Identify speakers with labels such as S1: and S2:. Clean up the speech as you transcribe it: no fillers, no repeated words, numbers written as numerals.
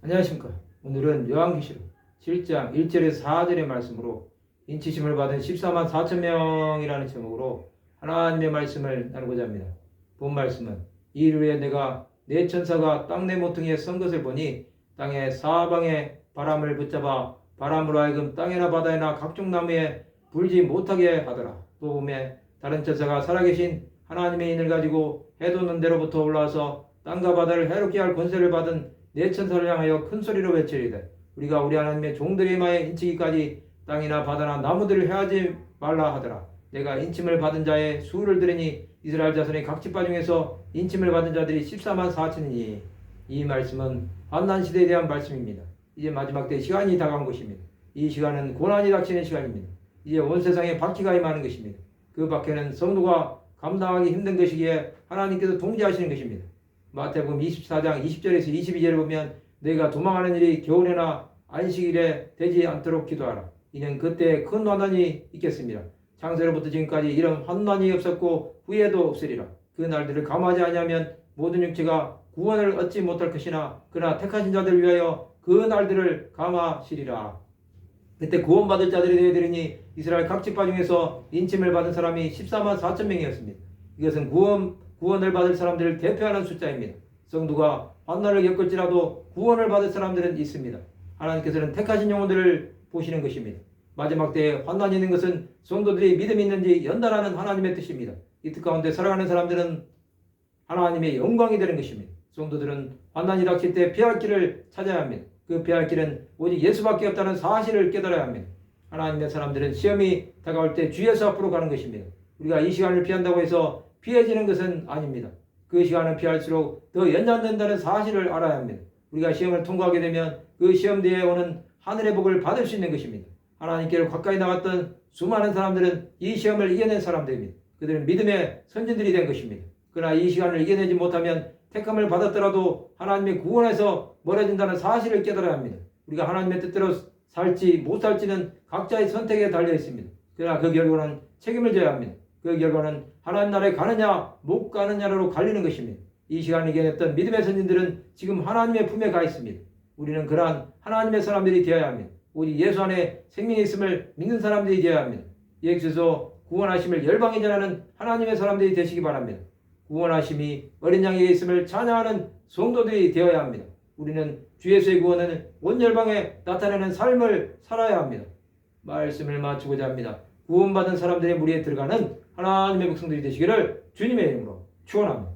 S1: 안녕하십니까. 오늘은 요한계시록 7장 1절에서 4절의 말씀으로 인치심을 받은 14만 4천 명이라는 제목으로 하나님의 말씀을 나누고자 합니다. 본 말씀은 이르에 내가 네 천사가 땅 내 모퉁이에 선 것을 보니 땅의 사방에 바람을 붙잡아 바람으로 하여금 땅이나 바다에나 각종 나무에 불지 못하게 하더라. 또 보매 다른 천사가 살아계신 하나님의 인을 가지고 해돋는 데로부터 올라와서 땅과 바다를 해롭게 할 권세를 받은 네 천사를 향하여 큰 소리로 외치리되 우리가 우리 하나님의 종들의 마에 인치기까지 땅이나 바다나 나무들을 해하지 말라 하더라. 내가 인침을 받은 자의 수를 들으니 이스라엘 자손의 각 지파 중에서 인침을 받은 자들이 14만 4천이니 이 말씀은 환난 시대에 대한 말씀입니다. 이제 마지막 때 시간이 다가온 것입니다. 이 시간은 고난이 닥치는 시간입니다. 이제 온 세상에 바퀴가 임하는 것입니다. 그 밖에는 성도가 감당하기 힘든 것이기에 하나님께서 통제하시는 것입니다. 마태복음 24장 20절에서 22절에 보면 너희가 도망하는 일이 겨울에나 안식일에 되지 않도록 기도하라. 이는 그때 큰 환난이 있겠습니다. 창세로부터 지금까지 이런 환난이 없었고 후에도 없으리라. 그 날들을 감하지 아니하면 모든 육체가 구원을 얻지 못할 것이나 그러나 택하신 자들을 위하여 그 날들을 감하시리라. 그때 구원받을 자들이 되어들으니 이스라엘 각 지파 중에서 인침을 받은 사람이 14만 4천 명이었습니다. 이것은 구원을 받을 사람들을 대표하는 숫자입니다. 성도가 환난을 겪을지라도 구원을 받을 사람들은 있습니다. 하나님께서는 택하신 영혼들을 보시는 것입니다. 마지막 때에 환난이 있는 것은 성도들이 믿음이 있는지 연단하는 하나님의 뜻입니다. 이 뜻 가운데 살아가는 사람들은 하나님의 영광이 되는 것입니다. 성도들은 환난이 닥칠 때 피할 길을 찾아야 합니다. 그 피할 길은 오직 예수밖에 없다는 사실을 깨달아야 합니다. 하나님의 사람들은 시험이 다가올 때 주 예수 앞으로 가는 것입니다. 우리가 이 시간을 피한다고 해서 피해지는 것은 아닙니다. 그 시간을 피할수록 더 연장된다는 사실을 알아야 합니다. 우리가 시험을 통과하게 되면 그 시험 뒤에 오는 하늘의 복을 받을 수 있는 것입니다. 하나님께로 가까이 나갔던 수많은 사람들은 이 시험을 이겨낸 사람들입니다. 그들은 믿음의 선진들이 된 것입니다. 그러나 이 시간을 이겨내지 못하면 택함을 받았더라도 하나님의 구원에서 멀어진다는 사실을 깨달아야 합니다. 우리가 하나님의 뜻대로 살지 못할지는 각자의 선택에 달려 있습니다. 그러나 그 결과는 책임을 져야 합니다. 그 결과는 하나님 나라에 가느냐 못 가느냐로 갈리는 것입니다. 이 시간을 이겨냈던 믿음의 선진들은 지금 하나님의 품에 가 있습니다. 우리는 그러한 하나님의 사람들이 되어야 합니다. 오직 예수 안에 생명이 있음을 믿는 사람들이 되어야 합니다. 예수께서 구원하심을 열방에 전하는 하나님의 사람들이 되시기 바랍니다. 구원하심이 어린 양에게 있음을 찬양하는 성도들이 되어야 합니다. 우리는 주 예수의 구원을 온 열방에 나타내는 삶을 살아야 합니다. 말씀을 마치고자 합니다. 구원받은 사람들의 무리에 들어가는 하나님의 백성들이 되시기를 주님의 이름으로 축원합니다.